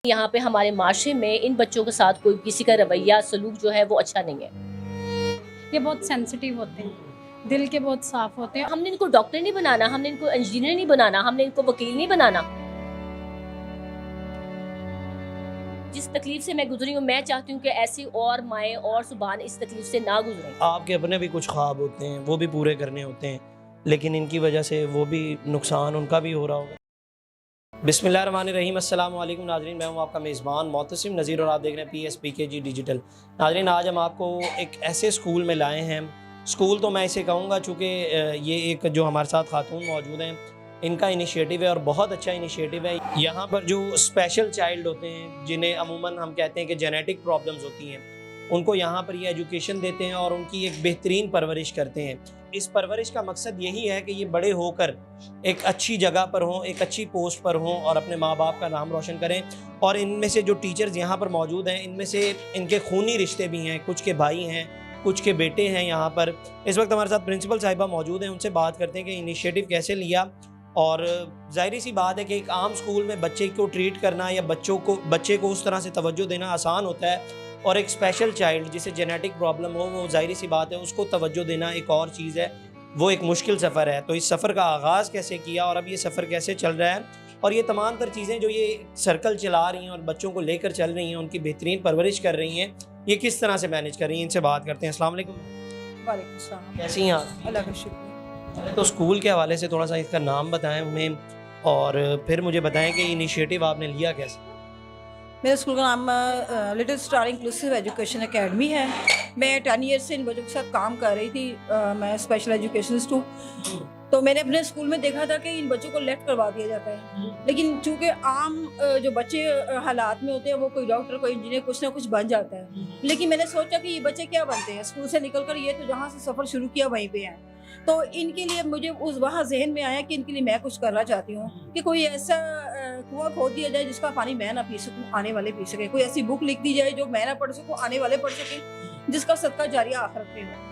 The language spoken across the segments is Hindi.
यहाँ पे हमारे माशरे में इन बच्चों के साथ कोई किसी का रवैया सलूक जो है वो अच्छा नहीं है। ये बहुत सेंसिटिव होते हैं, दिल के बहुत साफ होते हैं। हमने इनको डॉक्टर नहीं बनाना, हमने इनको इंजीनियर नहीं बनाना, हमने इनको वकील नहीं बनाना। जिस तकलीफ से मैं गुजरी हूँ, मैं चाहती हूँ कि ऐसी और माएँ और सुबान इस तकलीफ से ना गुजरें। आपके अपने भी कुछ ख्वाब होते हैं, वो भी पूरे करने होते हैं, लेकिन इनकी वजह से वो भी नुकसान उनका भी हो रहा होगा। बिस्मिल्लाहिर्रहमानिर्रहीम, अस्सलाम वालेकुम नाज़रीन, मैं हूँ आपका मेज़बान मोहतसिम नज़ीर और आप देख रहे हैं PSPKG डिजिटल। नाज़रीन, आज हम आपको एक ऐसे स्कूल में लाए हैं। स्कूल तो मैं इसे कहूँगा चूँकि ये एक जो हमारे साथ खातून मौजूद हैं, इनका इनिशिएटिव है और बहुत अच्छा इनिशिएटिव है। यहाँ पर जो स्पेशल चाइल्ड होते हैं, जिन्हें अमूमन हम कहते हैं कि जेनेटिक प्रॉब्लम्स होती हैं, उनको यहाँ पर ये एजुकेशन देते हैं और उनकी एक बेहतरीन परवरिश करते हैं। इस परवरिश का मकसद यही है कि ये बड़े होकर एक अच्छी जगह पर हों, एक अच्छी पोस्ट पर हों और अपने माँ बाप का नाम रोशन करें। और इनमें से जो टीचर्स यहाँ पर मौजूद हैं, इनमें से इनके खूनी रिश्ते भी हैं, कुछ के भाई हैं, कुछ के बेटे हैं। यहाँ पर इस वक्त हमारे साथ प्रिंसिपल साहिबा मौजूद हैं, उनसे बात करते हैं कि इनिशिएटिव कैसे लिया। और ज़ाहिर सी बात है कि एक आम स्कूल में बच्चे को ट्रीट करना या बच्चे को उस तरह से तवज्जो देना आसान होता है, और एक स्पेशल चाइल्ड जिसे जेनेटिक प्रॉब्लम हो, वो ज़ाहिर सी बात है उसको तवज्जो देना एक और चीज़ है, वो एक मुश्किल सफ़र है। तो इस सफ़र का आगाज़ कैसे किया और अब ये सफ़र कैसे चल रहा है, और ये तमाम तर चीज़ें जो ये सर्कल चला रही हैं और बच्चों को लेकर चल रही हैं, उनकी बेहतरीन परवरिश कर रही हैं, ये किस तरह से मैनेज कर रही हैं, इनसे बात करते हैं। अस्सलाम वालेकुम। वालेकुम सलाम। कैसी हैं आप? अल्लाह का शुक्र। तो स्कूल के हवाले से थोड़ा सा इसका नाम बताएं हमें, और फिर मुझे बताएं कि इनिशिएटिव आपने लिया कैसे। मेरे स्कूल का नाम little star inclusive education academy है। मैं 10 ईयर से इन बच्चों के साथ काम कर रही थी। मैं स्पेशल एजुकेशनिस्ट हूँ। तो मैंने अपने स्कूल में देखा था कि इन बच्चों को लेफ्ट करवा दिया जाता है, लेकिन चूंकि आम जो बच्चे हालात में होते हैं, वो कोई डॉक्टर, कोई इंजीनियर, कुछ ना कुछ बन जाता है। लेकिन मैंने सोचा कि ये बच्चे क्या बनते हैं स्कूल से निकल कर, ये तो जहाँ से सफ़र शुरू किया वहीं पे हैं। तो इनके लिए मुझे उस वहाँ जहन में आया कि इनके लिए मैं कुछ करना चाहती हूँ कि कोई ऐसा कुआं खोद दिया जाए जिसका पानी मैं ना पी सकूँ, आने वाले पी सके। कोई ऐसी बुक लिख दी जाए जो मैं ना पढ़ सकूँ, आने वाले पढ़ सके, जिसका सदका जारिया आखिरत में हो।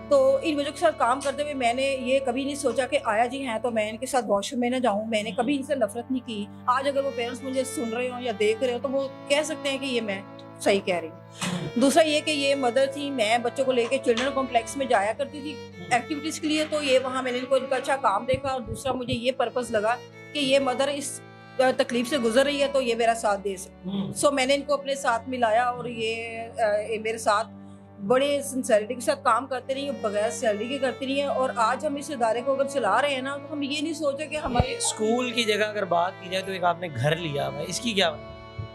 तो इन बच्चों के साथ काम करते हुए मैंने ये कभी नहीं सोचा कि आया जी हैं तो मैं इनके साथ वॉशरूम में ना जाऊँ। मैंने कभी इनसे नफरत नहीं की। आज अगर वो पेरेंट्स मुझे सुन रहे हो या देख रहे हो तो वो कह सकते हैं कि ये मैं सही कह रही हूँ। दूसरा ये कि ये मदर थी, मैं बच्चों को लेके चिल्ड्रन कॉम्प्लेक्स में जाया करती थी एक्टिविटीज़ के लिए। तो ये वहाँ मैंने इनको इनका अच्छा काम देखा, और दूसरा मुझे ये पर्पज़ लगा कि ये मदर इस तकलीफ से गुजर रही है तो ये मेरा साथ दे सके। सो मैंने इनको अपने साथ मिलाया और ये मेरे साथ बड़े सिंसेरिटी के साथ काम करते रही, बगैर सैलरी के करती रही है। और आज हम इस इदारे को अगर चला रहे हैं ना, तो हम ये नहीं सोचे कि हमारे स्कूल की जगह अगर बात की जाए तो एक आपने घर लिया हुआ है, इसकी क्या वजह?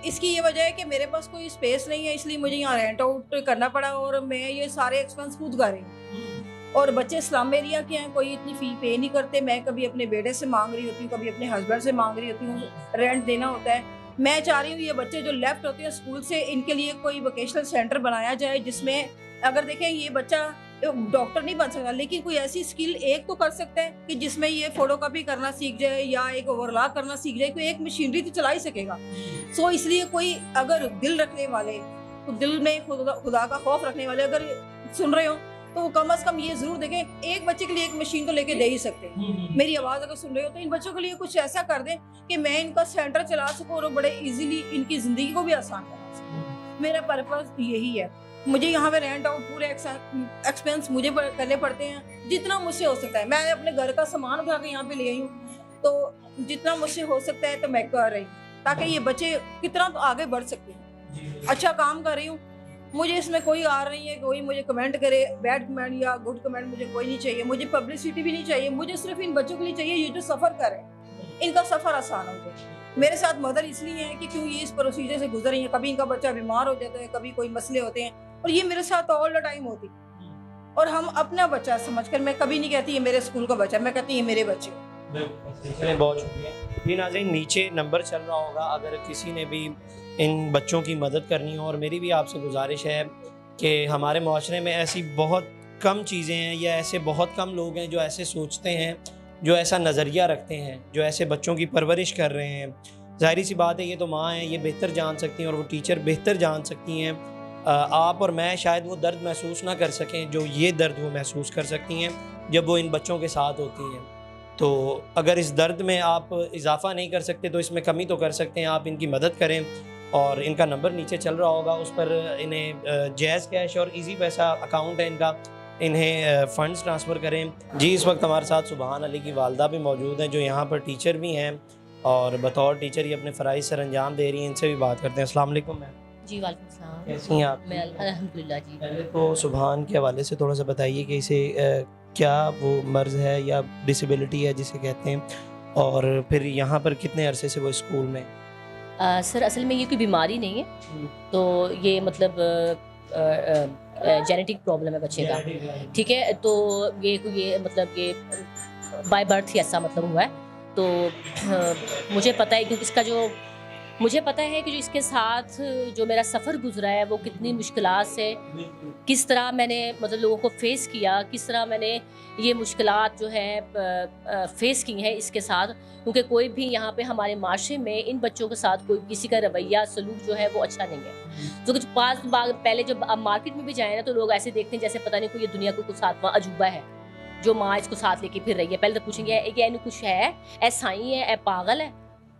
इसकी ये वजह है कि मेरे पास कोई स्पेस नहीं है, इसलिए मुझे यहाँ रेंट आउट करना पड़ा और मैं ये सारे एक्सपेंस खुद कर रही हूँ। और बच्चे स्लम एरिया के हैं, कोई इतनी फ़ी पे नहीं करते। मैं कभी अपने बेटे से मांग रही होती हूँ, कभी अपने हस्बैंड से मांग रही होती हूँ, रेंट देना होता है। मैं चाह रही हूँ ये बच्चे जो लेफ्ट होते हैं स्कूल से, इनके लिए कोई वोकेशनल सेंटर बनाया जाए, जिसमें अगर देखें ये बच्चा डॉक्टर नहीं बन सकता, लेकिन कोई ऐसी स्किल एक तो कर सकता है कि जिसमें ये फोटोकॉपी करना सीख जाए या एक ओवरलॉक करना सीख जाए, कोई एक मशीनरी तो चला ही सकेगा। सो इसलिए कोई अगर दिल रखने वाले, तो दिल में खुदा का खौफ रखने वाले अगर सुन रहे हो, तो वो कम से कम ये जरूर देखें, एक बच्चे के लिए एक मशीन तो लेके दे ही सकते हैं। मेरी आवाज़ अगर सुन रहे हो तो इन बच्चों के लिए कुछ ऐसा कर दें कि मैं इनका सेंटर चला सकूँ और बड़े इजीली इनकी ज़िंदगी को भी आसान बना सकूँ। मेरा पर्पज़ यही है। मुझे यहाँ पे रेंट आउट पूरे एक्सपेंस मुझे करने पड़ते हैं, जितना मुझसे हो सकता है। मैं अपने घर का सामान उठा के यहाँ पे ले आई हूँ, तो जितना मुझसे हो सकता है तो मैं कर रही हूँ, ताकि ये बच्चे कितना तो आगे बढ़ सकते हैं। अच्छा काम कर रही हूँ, मुझे इसमें कोई आ रही है, कोई मुझे कमेंट करे, बैड कमेंट या गुड कमेंट मुझे कोई नहीं चाहिए। मुझे पब्लिसिटी भी नहीं चाहिए, मुझे सिर्फ इन बच्चों के लिए चाहिए ये जो सफ़र कर रहे हैं, इनका सफ़र आसान हो जाए। मेरे साथ मदर इसलिए है कि क्यों ये इस प्रोसीजर से गुजर रही है। कभी इनका बच्चा बीमार हो जाता है, कभी कोई मसले होते हैं, और ये मेरे साथ ऑल द टाइम होती। और हम अपना बच्चा समझकर, मैं कभी नहीं कहती ये मेरे स्कूल का बच्चा, मैं कहती ये मेरे बच्चे। बहुत शुक्रिया। ये नाज़रीन, नीचे नंबर चल रहा होगा, अगर किसी ने भी इन बच्चों की मदद करनी हो। और मेरी भी आपसे गुजारिश है कि हमारे माशरे में ऐसी बहुत कम चीज़ें हैं या ऐसे बहुत कम लोग हैं जो ऐसे सोचते हैं, जो ऐसा नज़रिया रखते हैं, जो ऐसे बच्चों की परवरिश कर रहे हैं। ज़ाहिर सी बात है, ये तो माँ हैं, ये बेहतर जान सकती हैं, और वो टीचर बेहतर जान सकती हैं। आप और मैं शायद वो दर्द महसूस ना कर सकें जो ये दर्द वो महसूस कर सकती हैं जब वो इन बच्चों के साथ होती हैं। तो अगर इस दर्द में आप इजाफ़ा नहीं कर सकते तो इसमें कमी तो कर सकते हैं, आप इनकी मदद करें। और इनका नंबर नीचे चल रहा होगा, उस पर इन्हें जैज़ कैश और इजी पैसा अकाउंट है इनका, इन्हें फ़ंड्स ट्रांसफ़र करें। जी, इस वक्त हमारे साथ सुभान अली की वालदा भी मौजूद हैं, जो यहाँ पर टीचर भी हैं और बतौर टीचर ये अपने फ़राइज़ सर अंजाम दे रही हैं। इनसे भी बात करते हैं। अस्सलाम वालेकुम मैम। जी वालेकुम सलाम। कैसी हैं आप? मैं अल्हम्दुलिल्लाह जी। पहले तो सुभान के हवाले से थोड़ा सा बताइए कि इसे क्या वो मर्ज़ है या डिसेबिलिटी है जिसे कहते हैं, और फिर यहाँ पर कितने अरसे से वो स्कूल में? सर असल में ये कोई बीमारी नहीं है, तो ये मतलब जेनेटिक प्रॉब्लम है बच्चे का, ठीक है। तो ये मतलब ये बाय बर्थ ही ऐसा मतलब हुआ है। तो मुझे पता है क्योंकि इसका जो मुझे पता है कि जो इसके साथ जो मेरा सफ़र गुजरा है वो कितनी मुश्किलात से, किस तरह मैंने मतलब लोगों को फेस किया, किस तरह मैंने ये मुश्किलात जो है फेस की हैं इसके साथ। क्योंकि कोई भी यहाँ पे हमारे माशरे में इन बच्चों के साथ कोई किसी का रवैया सलूक जो है वो अच्छा नहीं है। तो कुछ पास पहले जब आप मार्केट में भी जाए ना तो लोग ऐसे देखते हैं जैसे पता नहीं कोई ये दुनिया को कुछ सातवां अजूबा है जो माँ इसको साथ लेके फिर रही है। पहले तो पूछेंगे कि इन्हें कुछ है, ऐ साई है, ऐ पागल है,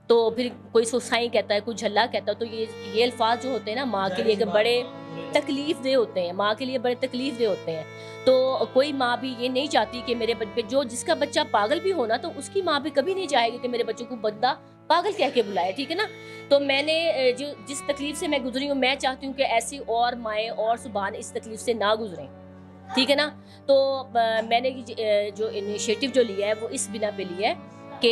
तो फिर कोई साई कहता है, कोई झल्ला कहता है। तो ये अल्फाज जो होते हैं ना माँ के लिए बड़े तकलीफ दे होते हैं, माँ के लिए बड़े तकलीफ दे होते हैं। तो कोई माँ भी ये नहीं चाहती कि मेरे बच्चे जो जिसका बच्चा पागल भी होना तो उसकी माँ भी कभी नहीं चाहेगी कि मेरे बच्चों को बंदा पागल कह के बुलाए, ठीक है ना। तो मैंने जो जिस तकलीफ से मैं गुजरी हूँ, मैं चाहती हूँ कि ऐसी और माएँ और सुभान इस तकलीफ से ना गुजरें, ठीक है ना। तो मैंने जो इनिशिएटिव जो लिया है वो इस बिना पे लिया है कि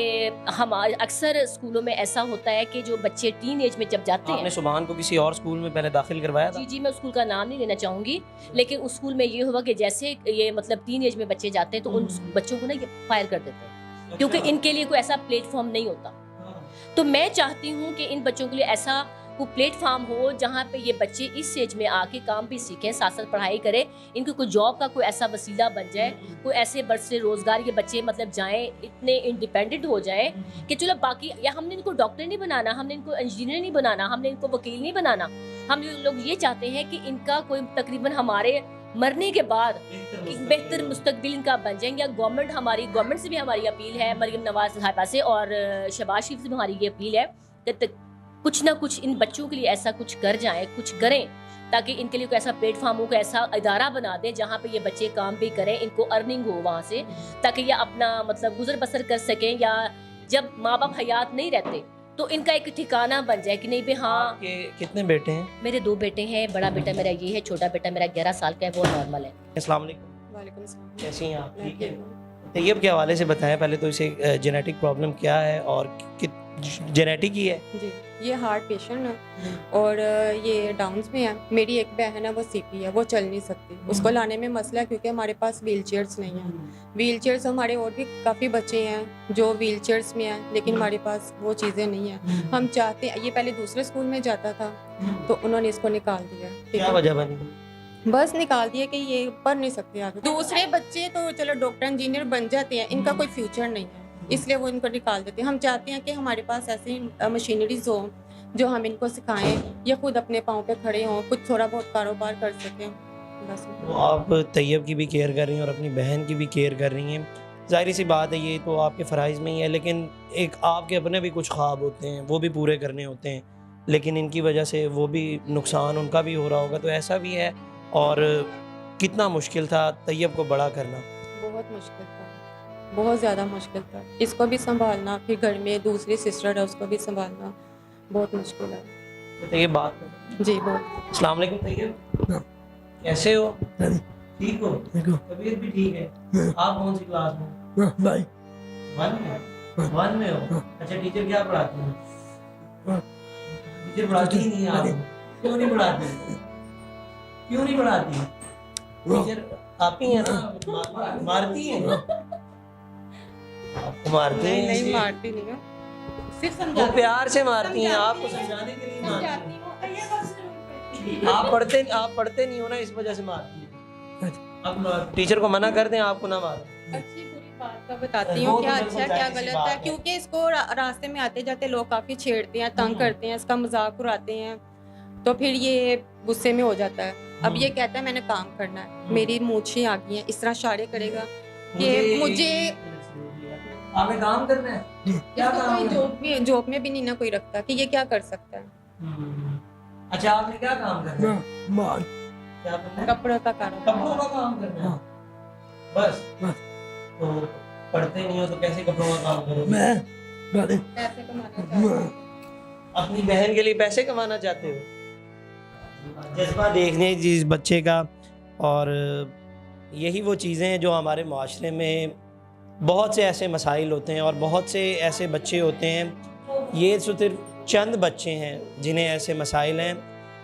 हम अक्सर स्कूलों में ऐसा होता है कि जो बच्चे टीन एज में जब जाते हैं। आपने सुभान को किसी और स्कूल में पहले दाखिल करवाया था? जी, मैं उस स्कूल का नाम नहीं लेना चाहूँगी, लेकिन उस स्कूल में ये हुआ कि जैसे ये मतलब टीन एज में बच्चे जाते हैं तो उन बच्चों को ना ये फायर कर देते हैं, क्योंकि इनके लिए कोई ऐसा प्लेटफॉर्म नहीं होता। तो मैं चाहती हूँ कि इन बच्चों के लिए ऐसा कोई प्लेटफॉर्म हो जहाँ पे ये बच्चे इस एज में आके काम भी सीखें, साथ साथ पढ़ाई करें, इनको कोई जॉब का कोई ऐसा वसीला बन जाए, कोई ऐसे बरसे रोजगार के बच्चे मतलब जाएं, इतने इंडिपेंडेंट हो जाएं कि चलो बाकी, या हमने इनको डॉक्टर नहीं बनाना, हमने इनको इंजीनियर नहीं बनाना, हमने इनको वकील नहीं बनाना। हम लोग ये चाहते हैं कि इनका कोई तकरीबन हमारे मरने के बाद एक बेहतर मुस्तकबिल इनका बन जाएंगे। गवर्नमेंट से भी हमारी अपील है, मरियम नवाज साहिबा से और शहबाज शरीफ से भी हमारी ये अपील है कि कुछ ना कुछ इन बच्चों के लिए ऐसा कुछ कर जाएं, कुछ करें, ताकि इनके लिए कोई ऐसा प्लेटफॉर्म हो, कोई ऐसा इदारा बना दें जहाँ पे ये बच्चे काम भी करें, इनको अर्निंग हो वहाँ से, ताकि ये अपना मतलब गुजर बसर कर सकें, या जब माँ बाप हयात नहीं रहते तो इनका एक ठिकाना बन जाए कि नहीं भी। हाँ, कितने बेटे हैं? मेरे 2 बेटे हैं, बड़ा बेटा मेरा ये है, छोटा बेटा मेरा 11 साल का है, वो नॉर्मल है। अस्सलाम वालेकुम। वालेकुम सलाम। कैसी हैं आप? ठीक है। तैयब के हवाले से बताएं पहले तो, इसे जेनेटिक प्रॉब्लम क्या है और जेनेटिक ही है? जी, ये हार्ट पेशेंट है और ये डाउन्स में है। मेरी एक बहन है वो सीपी है, वो चल नहीं सकती, उसको लाने में मसला है क्योंकि हमारे पास व्हील चेयर्स नहीं हैं। व्हील चेयर्स हमारे और भी काफ़ी बच्चे हैं जो व्हील चेयर्स में हैं, लेकिन हमारे पास वो चीज़ें नहीं हैं। हम चाहते हैं, ये पहले दूसरे स्कूल में जाता था तो उन्होंने इसको निकाल दिया। क्या वजह बनी? बस निकाल दिया कि ये पढ़ नहीं सकते आगे। दूसरे बच्चे तो चलो डॉक्टर इंजीनियर बन जाते हैं, इनका कोई फ्यूचर नहीं है, इसलिए वो इनको निकाल देते हैं। हम चाहते हैं कि हमारे पास ऐसी मशीनरीज हो जो हम इनको सिखाएं, या खुद अपने पाँव पे खड़े हों, कुछ थोड़ा बहुत कारोबार कर सकें। बस तो आप तैयब की भी केयर कर रही हैं और अपनी बहन की भी केयर कर रही हैं, जाहिर सी बात है ये तो आपके फ़राइज़ में ही है, लेकिन एक आपके अपने भी कुछ ख्वाब होते हैं, वो भी पूरे करने होते हैं, लेकिन इनकी वजह से वो भी नुकसान उनका भी हो रहा होगा। तो ऐसा भी है, और कितना मुश्किल था तैयब को बड़ा करना? बहुत मुश्किल था, बहुत ज़्यादा मुश्किल था। इसको भी संभालना, फिर घर में दूसरी सिस्टर है उसको भी संभालना, बहुत मुश्किल है। तो ये बात जी बहुत। अस्सलाम वालेकुम तैयब, कैसे हो? ठीक हो? तबीयत भी ठीक है? आप कौन सी क्लास में? वन में हो? अच्छा, टीचर क्या पढ़ाती हैं? टीचर पढ़ाती ही नहीं है आपको? क्यों नहीं पढ़ाती? क्यों नहीं पढ़ाती? टीचर आप ही है ना, मारती है? आपको मारती है? नहीं मारती नहीं है, सिर्फ वो प्यार से मारती हैं, आपको समझाने के लिए मारती हैं। आप पढ़ते नहीं हो ना, इस वजह से मारती है। अब टीचर को मना कर दें आपको ना मारें। अच्छी बुरी बात का बताती हूँ, क्या अच्छा है क्या गलत है, क्योंकि इसको रास्ते में आते जाते लोग काफ़ी छेड़ते हैं, तंग करते हैं, इसका मजाक उड़ाते हैं, तो फिर ये गुस्से में हो जाता है। अब ये कहता है मैंने काम करना है, मेरी मूछें आ गई हैं, इस तरह इशारे करेगा कि मुझे आपने काम करना है। क्या इसको काम कोई है? जॉब में भी नहीं ना कोई रखता कि ये क्या कर सकता है। अच्छा, आपने क्या काम करना है? क्या करना है? कपड़ों का कारोबार। कपड़ों का काम करना है? बस तो पढ़ते नहीं हो तो कैसे कपड़ों का काम करोगे? पैसे कमाना चाहते हैं। अपनी बहन के लिए पैसे कमाना चाहते हो? जज्बा देखने जिस बच्चे का, और यही वो चीज़ें हैं जो हमारे माशरे में बहुत से ऐसे मसाइल होते हैं और बहुत से ऐसे बच्चे होते हैं। ये सिर्फ चंद बच्चे हैं जिन्हें ऐसे मसाइल हैं।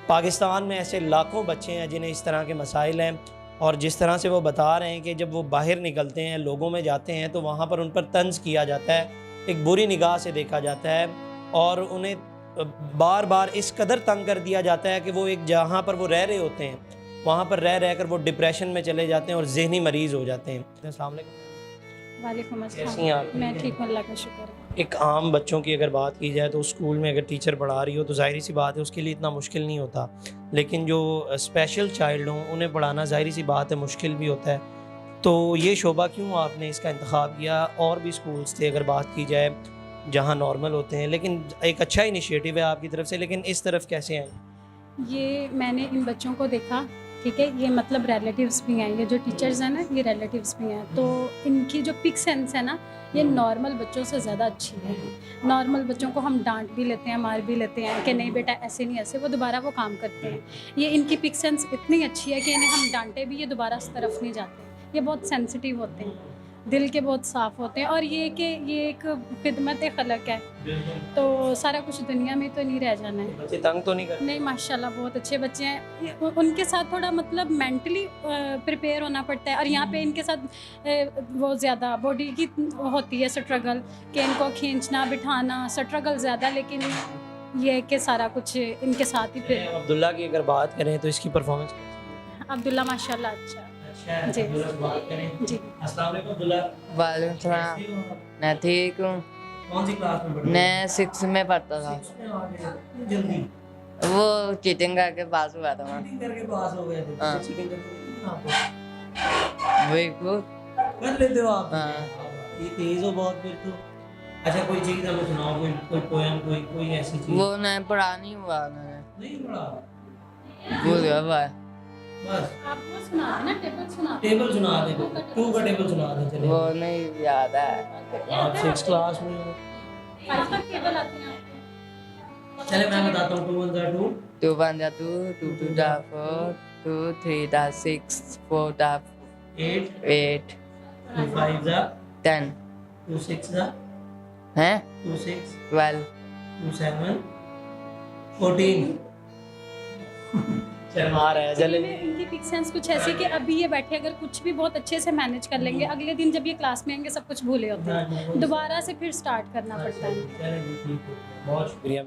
पाकिस्तान में ऐसे लाखों बच्चे हैं जिन्हें इस तरह के मसाइल हैं, और जिस तरह से वो बता रहे हैं कि जब वो बाहर निकलते हैं, लोगों में जाते हैं, तो वहाँ पर उन पर तंज किया जाता है, एक बुरी निगाह से देखा जाता है, और उन्हें बार बार इस कदर तंग कर दिया जाता है कि वो एक जहाँ पर वो रह रहे होते हैं वहाँ पर रह रहकर वो डिप्रेशन में चले जाते हैं और जहनी मरीज़ हो जाते हैं। अस्सलाम वालेकुम। वालेकुम कैसी हैं अस्सलाम। आप? मैं ठीक हूँ, अल्लाह का शुक्र है। एक आम बच्चों की अगर बात की जाए तो स्कूल में अगर टीचर पढ़ा रही हो तो ज़ाहिर सी बात है उसके लिए इतना मुश्किल नहीं होता, लेकिन जो स्पेशल चाइल्ड हों उन्हें पढ़ाना ज़ाहिर सी बात है मुश्किल भी होता है। तो ये शोबा क्यों आपने इसका इंतखाब किया? और भी स्कूल्स थे अगर बात की जाए जहाँ नॉर्मल होते हैं, लेकिन एक अच्छा इनिशिएटिव है आपकी तरफ से, लेकिन इस तरफ कैसे आए? ये मैंने इन बच्चों को देखा, ठीक है, ये मतलब रिलेटिव्स भी हैं, ये जो टीचर्स हैं ना ये रिलेटिव्स भी हैं, तो इनकी जो पिक सेंस है ना ये नॉर्मल बच्चों से ज़्यादा अच्छी है। नॉर्मल बच्चों को हम डांट भी लेते हैं, मार भी लेते हैं कि नहीं बेटा ऐसे नहीं ऐसे, वो दोबारा वो काम करते हैं। ये इनकी पिक सेंस इतनी अच्छी है कि इन्हें हम डांटे भी ये दोबारा उस तरफ नहीं जाते। ये बहुत सेंसिटिव होते हैं, दिल के बहुत साफ़ होते हैं, और ये कि ये एक खिदमत खलक है, तो सारा कुछ दुनिया में तो नहीं रह जाना है। बच्चे तंग तो नहीं करते? नहीं माशाल्लाह बहुत अच्छे बच्चे हैं। उनके साथ थोड़ा मतलब मेंटली प्रिपेयर होना पड़ता है, और यहाँ पे इनके साथ वो ज़्यादा बॉडी की होती है स्ट्रगल, कि इनको खींचना बिठाना स्ट्रगल ज़्यादा, लेकिन ये कि सारा कुछ इनके साथ ही फिर। अब्दुल्ला की अगर बात करें तो इसकी परफॉर्मेंस अब्दुल्ला माशाल्लाह अच्छा जी। अब्दुल्ला की बात करें। जी। अस्सलाम वालेकुम अब्दुल्ला। वालेकुम सलाम। कैसे हो आप? मैं ठीक हूँ। कौन सी क्लास में पढ़ते हो? मैं 6 में पढ़ता था। 6 में आ गए थे? जल्दी वो चीटिंग करके पास हुआ था मैं। चीटिंग करके पास हो गए थे? हाँ। चीटिंग करके आप वही को कर लेते हो आप? हाँ। ये तेज हो बहुत फिर तो। अच्छा, कोई चीज हमें सुनाओ, कोई पोएम, कोई ऐसी चीज। वो नहीं पढ़ा नहीं हुआ मैंने, नहीं पढ़ा? भूल गया भाई। बस आप वो सुना देना, टेबल सुना टेबल सुना दे, 2 का टेबल सुना दे। चलिए वो नहीं याद है। आप 6 क्लास में हो। 5 का टेबल आती है आपको। चले मैं बताता हूँ। 2 1 जा 2, 2 1 जा 2, 2 2 जा 4, 2 3 जा 6, 4 जा 8, 8, 2 5 जा 10 2 6 जा हैं 2 6, 12 2 7, 14। शर्मा रहा है। चले इनकी पिक सेंस कुछ ऐसी कि अभी ये बैठे अगर कुछ भी बहुत अच्छे से मैनेज कर लेंगे, अगले दिन जब ये क्लास में आएंगे सब कुछ भूले होते हैं, दोबारा से फिर स्टार्ट करना पड़ता है। चले जी, ठीक है, बहुत शुक्रिया।